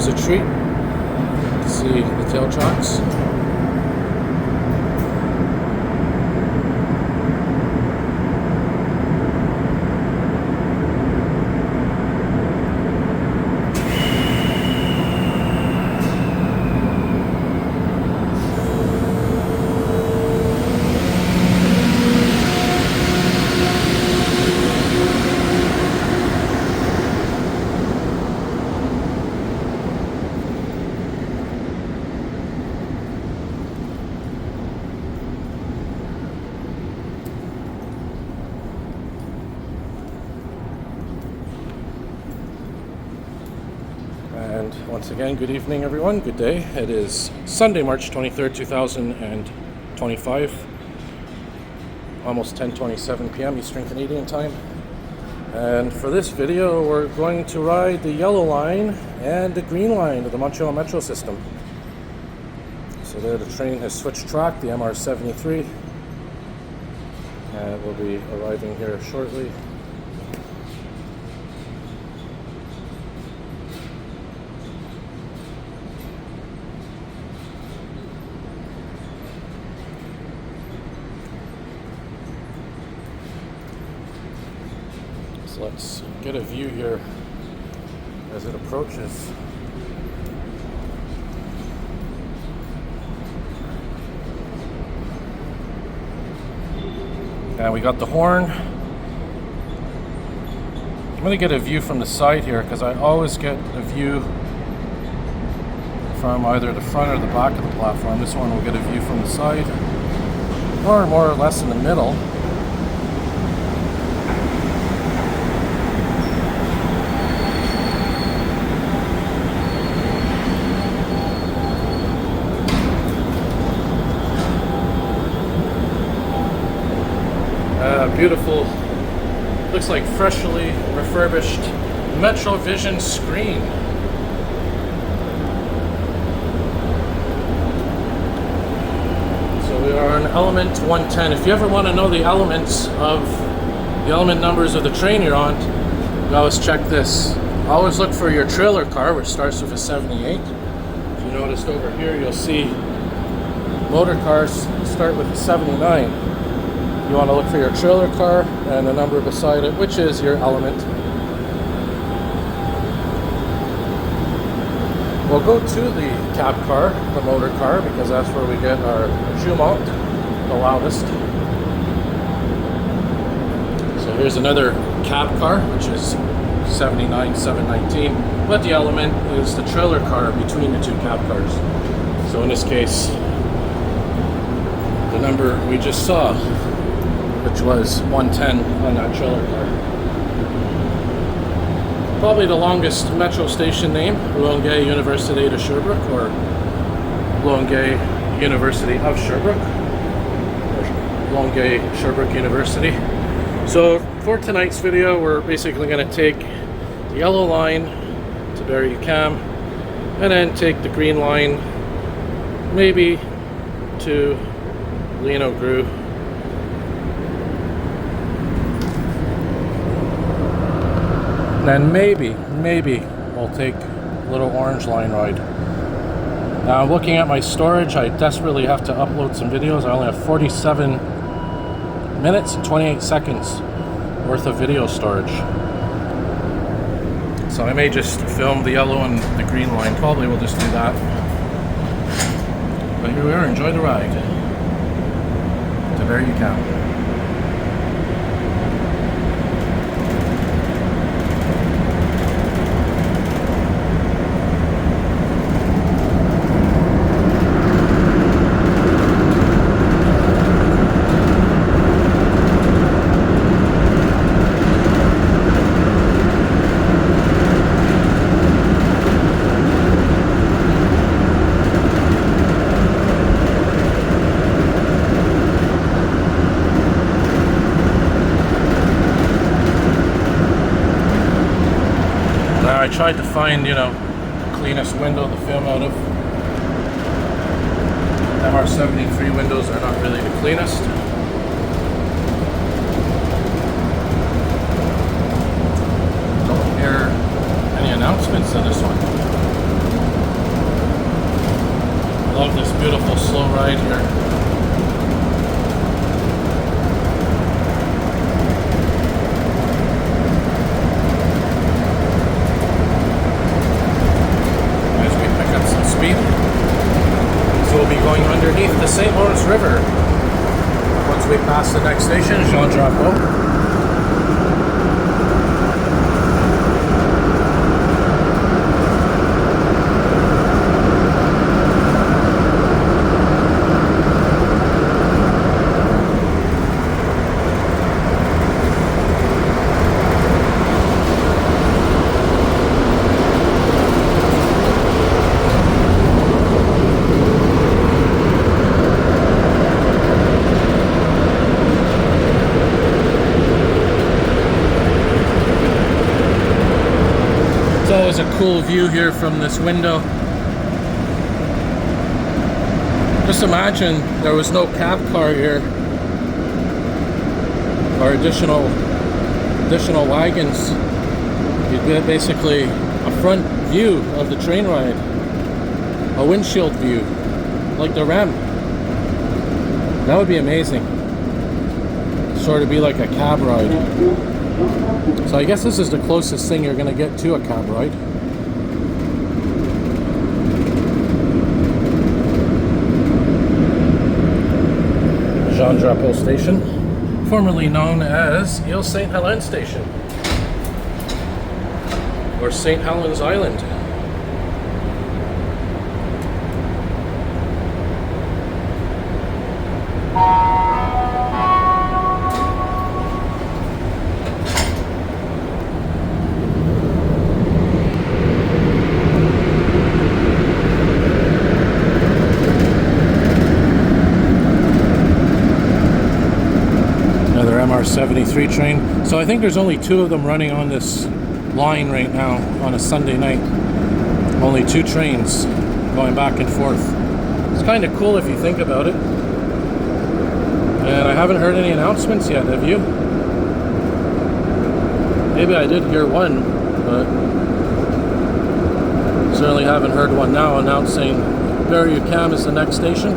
always a treat to see the tail tracks. And once again, good evening everyone, good day. It is Sunday, March 23rd, 2025, almost 10:27 p.m. Eastern Canadian time. And for this video, we're going to ride the yellow line and the green line of the Montreal Metro system. So there the train has switched track, the MR73, and we'll be arriving here shortly. Let's get a view here as it approaches. And we got the horn. I'm going to get a view from the side here because I always get a view from either the front or the back of the platform. This one will get a view from the side, or more or less in the middle. Beautiful, looks like freshly refurbished Metro Vision screen. So we are on element 110. If you ever want to know the elements of the element numbers of the train you're on, you always check this. Always look for your trailer car, which starts with a 78. If you noticed over here, you'll see motor cars start with a 79. You want to look for your trailer car and the number beside it, which is your element. We'll go to the cab car, the motor car, because that's where we get our Jumont, the loudest. So here's another cab car, which is 79, 719. But the element is the trailer car between the two cab cars. So in this case, the number we just saw, which was 110 on that trailer car. Probably the longest metro station name, Longueuil-Université-de-Sherbrooke, or Longueuil University of Sherbrooke, or Longueuil-Sherbrooke University. So for tonight's video, we're basically going to take the yellow line to Berri-UQAM, and then take the green line maybe to Lionel-Groulx. And maybe we'll take a little orange line ride. Now I'm looking at my storage. I desperately have to upload some videos. I only have 47 minutes and 28 seconds worth of video storage. So I may just film the yellow and the green line. Probably we'll just do that. But here we are. Enjoy the ride to Berri-UQAM. I tried to find, the cleanest window to film out of. MR73 windows are not really the cleanest. Don't hear any announcements of this one. Love this beautiful slow ride here. As we pick up some speed, so we'll be going underneath the St. Lawrence River. Once we pass the next station, Jean-Drapeau. It's always a cool view here from this window. Just imagine there was no cab car here or additional wagons. You'd get basically a front view of the train ride, a windshield view like the Ram. That would be amazing. Sort of be like a cab ride. So I guess this is the closest thing you're going to get to a cab ride. Jean-Drapeau Station, formerly known as Ile St. Helens Station, or St. Helens Island. MR73 train. So I think there's only 2 of them running on this line right now on a Sunday night. Only 2 trains going back and forth. It's kind of cool if you think about it. And I haven't heard any announcements yet, have you? Maybe I did hear one, but certainly haven't heard one now announcing Berri-UQAM is the next station.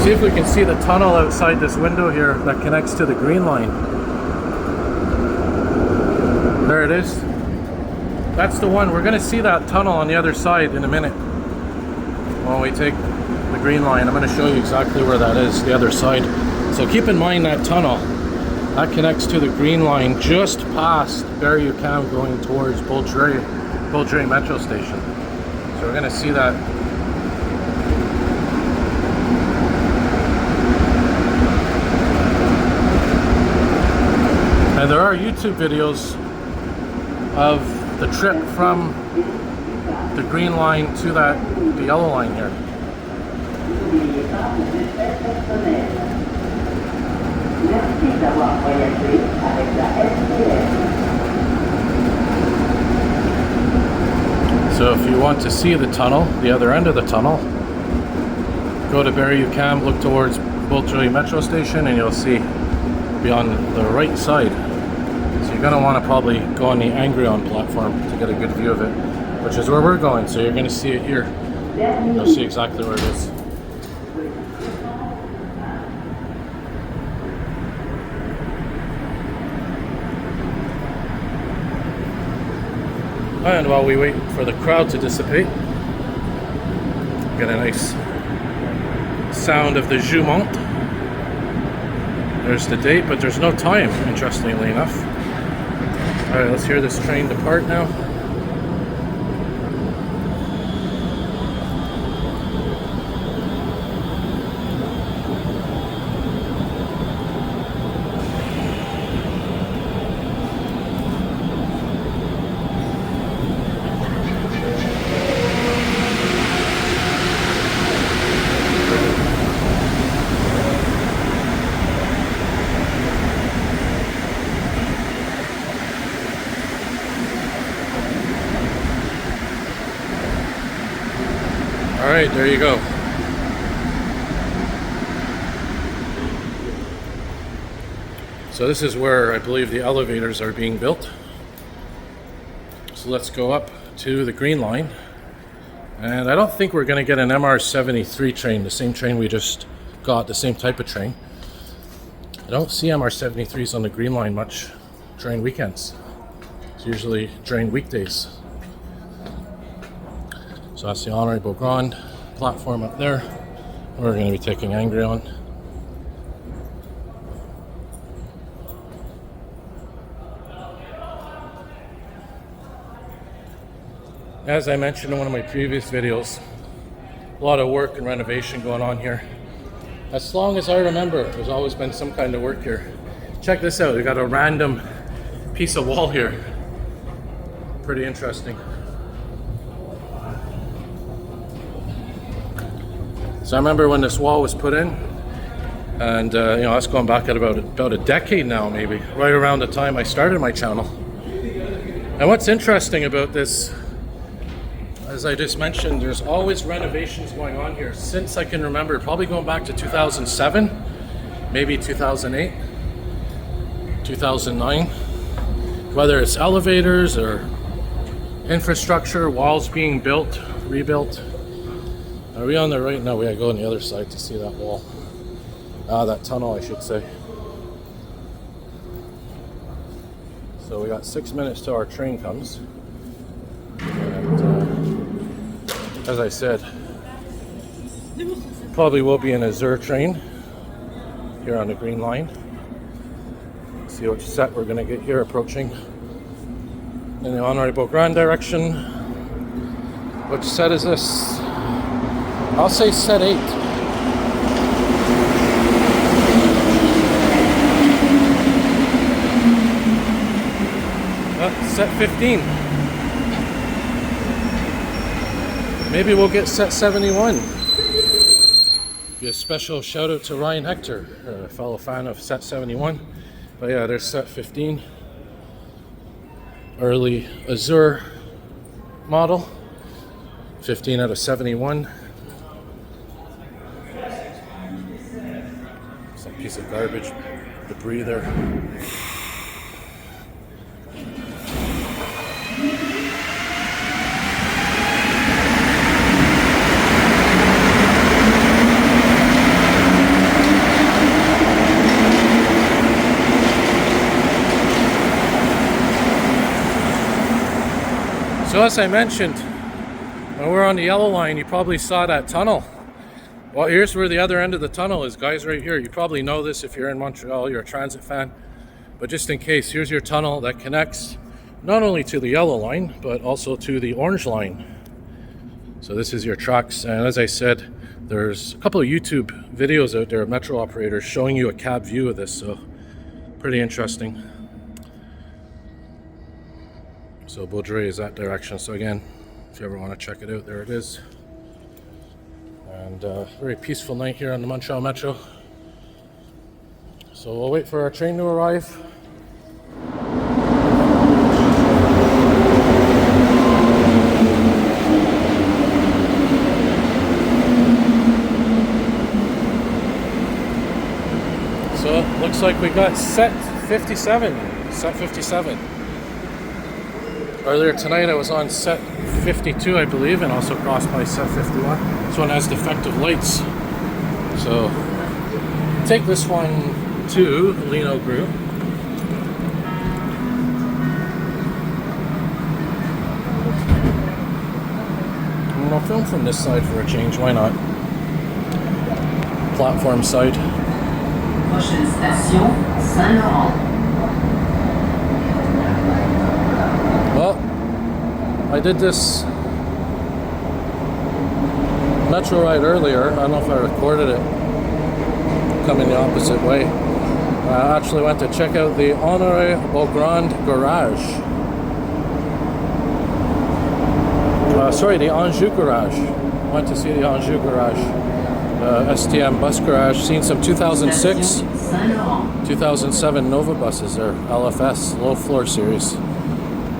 See if we can see the tunnel outside this window here that connects to the green line. There it is. That's the one. We're going to see that tunnel on the other side in a minute when we take the green line. I'm going to show you exactly where that is, the other side. So keep in mind that tunnel that connects to the green line just past Berri-UQAM going towards Montreal Metro Station. So we're going to see that. And there are YouTube videos of the trip from the green line to the yellow line here. So if you want to see the tunnel, the other end of the tunnel, go to Berri-UQAM, look towards Montreal Metro station, and you'll see be on the right side. So you're going to want to probably go on the Longueuil platform to get a good view of it, which is where we're going. So you're going to see it here. You'll see exactly where it is. And while we wait for the crowd to dissipate, get a nice sound of the Jumont. There's the date, but there's no time, interestingly enough. Alright, let's hear this train depart now. Alright, there you go. So this is where I believe the elevators are being built. So let's go up to the green line. And I don't think we're going to get an MR73 train, the same train we just got, the same type of train. I don't see MR73s on the green line much during weekends. It's usually during weekdays. So that's the Honorable Grand platform up there. We're going to be taking Longueuil. As I mentioned in one of my previous videos, a lot of work and renovation going on here. As long as I remember, there's always been some kind of work here. Check this out, we got a random piece of wall here. Pretty interesting. So I remember when this wall was put in, and you know, that's going back at about a decade now, maybe, right around the time I started my channel. And what's interesting about this, as I just mentioned, there's always renovations going on here since I can remember, probably going back to 2007, maybe 2008, 2009. Whether it's elevators or infrastructure, walls being built, rebuilt. Are we on the right? No, we gotta go on the other side to see that wall. That tunnel, I should say. So we got 6 minutes till our train comes. And as I said, probably will be an AZUR train here on the green line. See which set we're gonna get here approaching in the Honorable Grand direction. Which set is this? I'll say set 8. Set 15. Maybe we'll get set 71. Give a special shout out to Ryan Hector, a fellow fan of set 71. But yeah, there's set 15. Early AZUR model. 15 out of 71. Some piece of garbage debris there. So as I mentioned, when we're on the yellow line, you probably saw that tunnel. Well, here's where the other end of the tunnel is, guys, right here. You probably know this if you're in Montreal, you're a transit fan. But just in case, here's your tunnel that connects not only to the yellow line, but also to the orange line. So this is your tracks. And as I said, there's a couple of YouTube videos out there of metro operators showing you a cab view of this. So pretty interesting. So Baudry is that direction. So again, if you ever want to check it out, there it is. And very peaceful night here on the Montreal Metro. So we'll wait for our train to arrive. looks like we got set 57. Set 57. Earlier tonight I was on set 52, I believe, and also crossed by set 51. This one has defective lights. So take this one to Lionel-Groulx. And I'll film from this side for a change, why not? Platform side. Prochaine station, Saint-Laurent. Well, I did this Metro ride earlier. I don't know if I recorded it coming the opposite way. I actually went to check out the Honoré Beaugrand Garage. The Anjou Garage. Went to see the Anjou Garage. STM bus garage. Seen some 2006, 2007 Nova buses, or LFS, low floor series.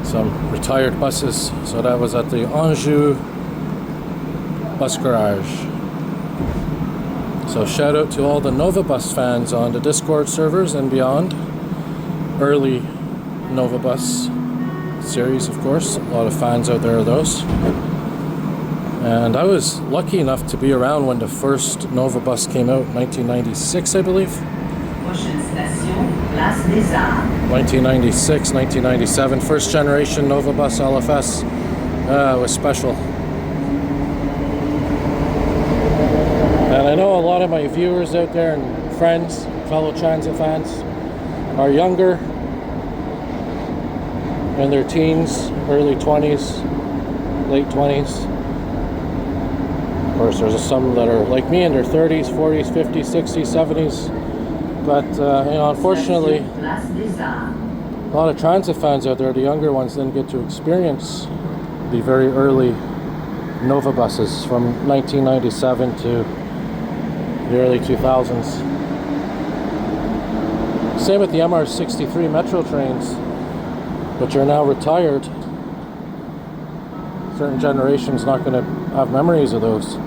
Some retired buses. So that was at the Anjou bus garage. So shout out to all the Nova bus fans on the Discord servers and beyond. Early Nova bus series, of course. A lot of fans out there of those. And I was lucky enough to be around when the first Nova bus came out, 1996, I believe. 1996, 1997, first generation Nova bus LFS. It was special. And I know a lot of my viewers out there and friends, fellow transit fans, are younger, in their teens, early 20s, late 20s. Of course, there's some that are like me in their 30s, 40s, 50s, 60s, 70s. But, unfortunately, a lot of transit fans out there, the younger ones, didn't get to experience the very early Nova buses from 1997 to the early 2000s. Same with the MR63 Metro trains, which are now retired. Certain generations not going to have memories of those.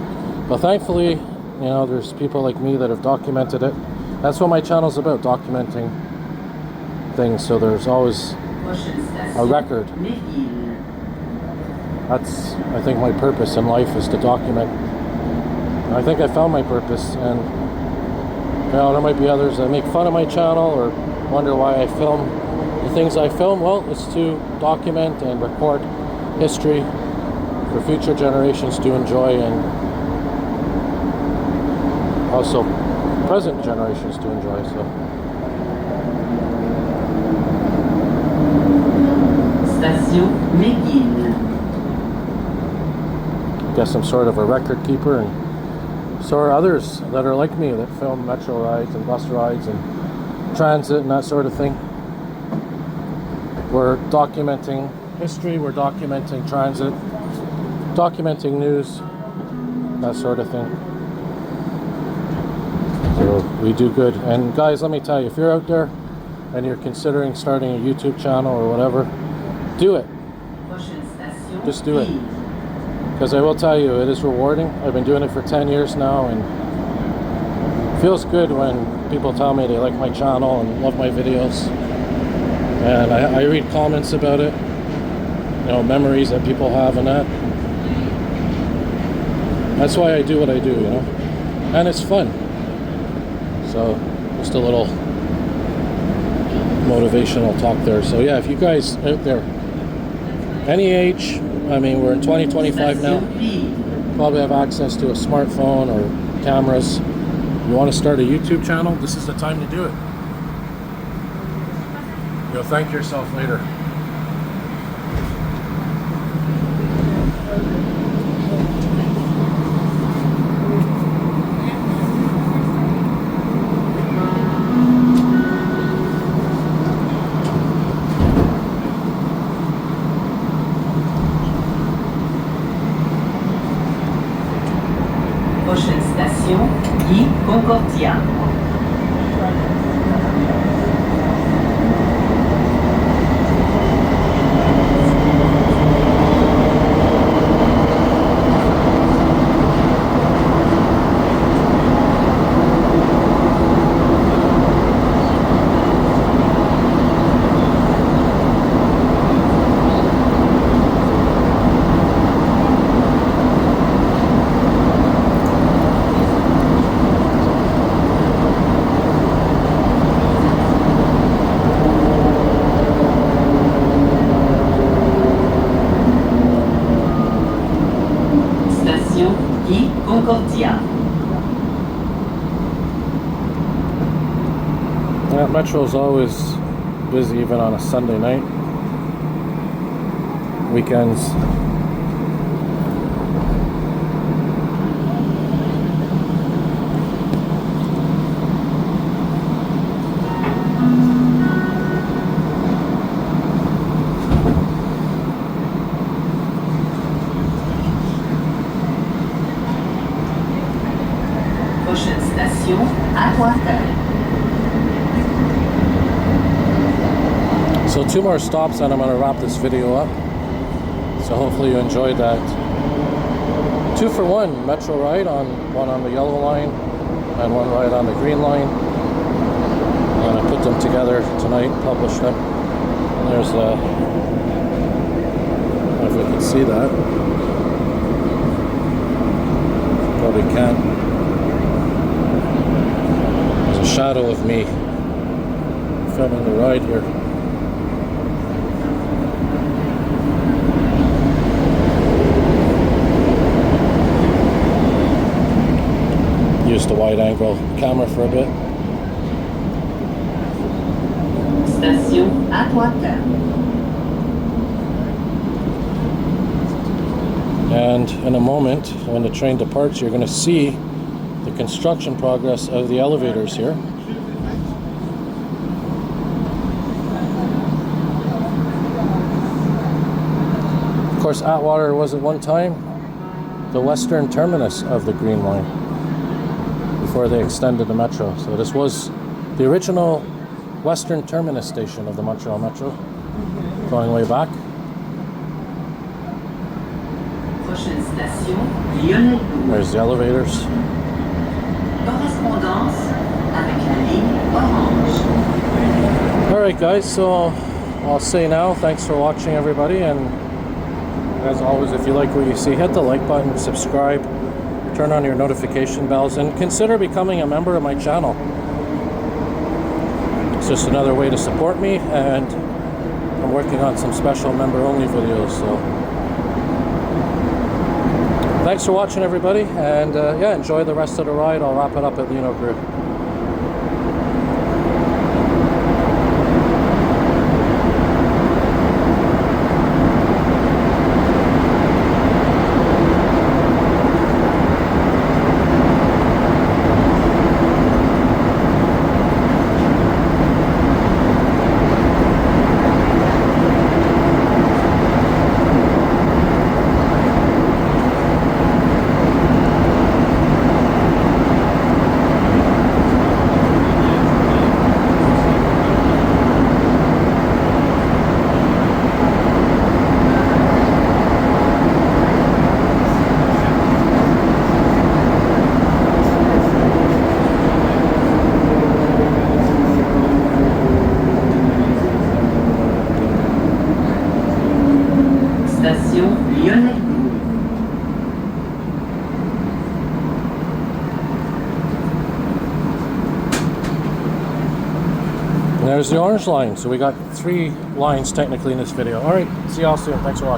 But thankfully, there's people like me that have documented it. That's what my channel's about, documenting things, so there's always a record. That's, I think, my purpose in life, is to document. I think I found my purpose, and there might be others that make fun of my channel or wonder why I film the things I film. Well, it's to document and record history for future generations to enjoy, and also present generations to enjoy. So Station McGill. guess I'm sort of a record keeper, and so are others that are like me, that film Metro rides and bus rides and transit and that sort of thing. We're documenting history, we're documenting transit, documenting news, that sort of thing. So we do good. And guys, let me tell you, if you're out there and you're considering starting a YouTube channel or whatever, do it. Just do it. Because I will tell you, it is rewarding. I've been doing it for 10 years now, and it feels good when people tell me they like my channel and love my videos. And I read comments about it, memories that people have and that. That's why I do what I do, and it's fun. So just a little motivational talk there. So yeah, if you guys out there, any age, we're in 2025 now, probably have access to a smartphone or cameras. You want to start a YouTube channel, this is the time to do it. You'll thank yourself later. Prochaine station, Guy Concordia. Station Guy Concordia. Yeah, Metro is always busy, even on a Sunday night. Weekends. Prochaine station, Atwater. So 2 more stops and I'm going to wrap this video up. So hopefully you enjoyed that 2-for-1 Metro ride, one on the yellow line and one ride on the green line. And I put them together tonight, published them. And there's I don't know if you can see that. Probably can't. There's a shadow of me filming the ride here. Used the wide angle camera for a bit. Station Atwater. And in a moment, when the train departs, you're going to see the construction progress of the elevators here. Of course, Atwater was at one time the western terminus of the Green Line before they extended the Metro. So this was the original western terminus station of the Montreal Metro, going way back. Prochaine station, Lionel-Groulx. There's the elevators. Correspondance avec la ligne orange. Alright guys, so I'll say now, thanks for watching everybody, and as always, if you like what you see, hit the like button, subscribe, turn on your notification bells, and consider becoming a member of my channel. It's just another way to support me, and I'm working on some special member-only videos, so thanks for watching everybody, and yeah, enjoy the rest of the ride. I'll wrap it up at Lionel-Groulx. Station Lionel-Groulx. And there's the orange line. So we got 3 lines technically in this video. Alright, see y'all soon. Thanks for watching.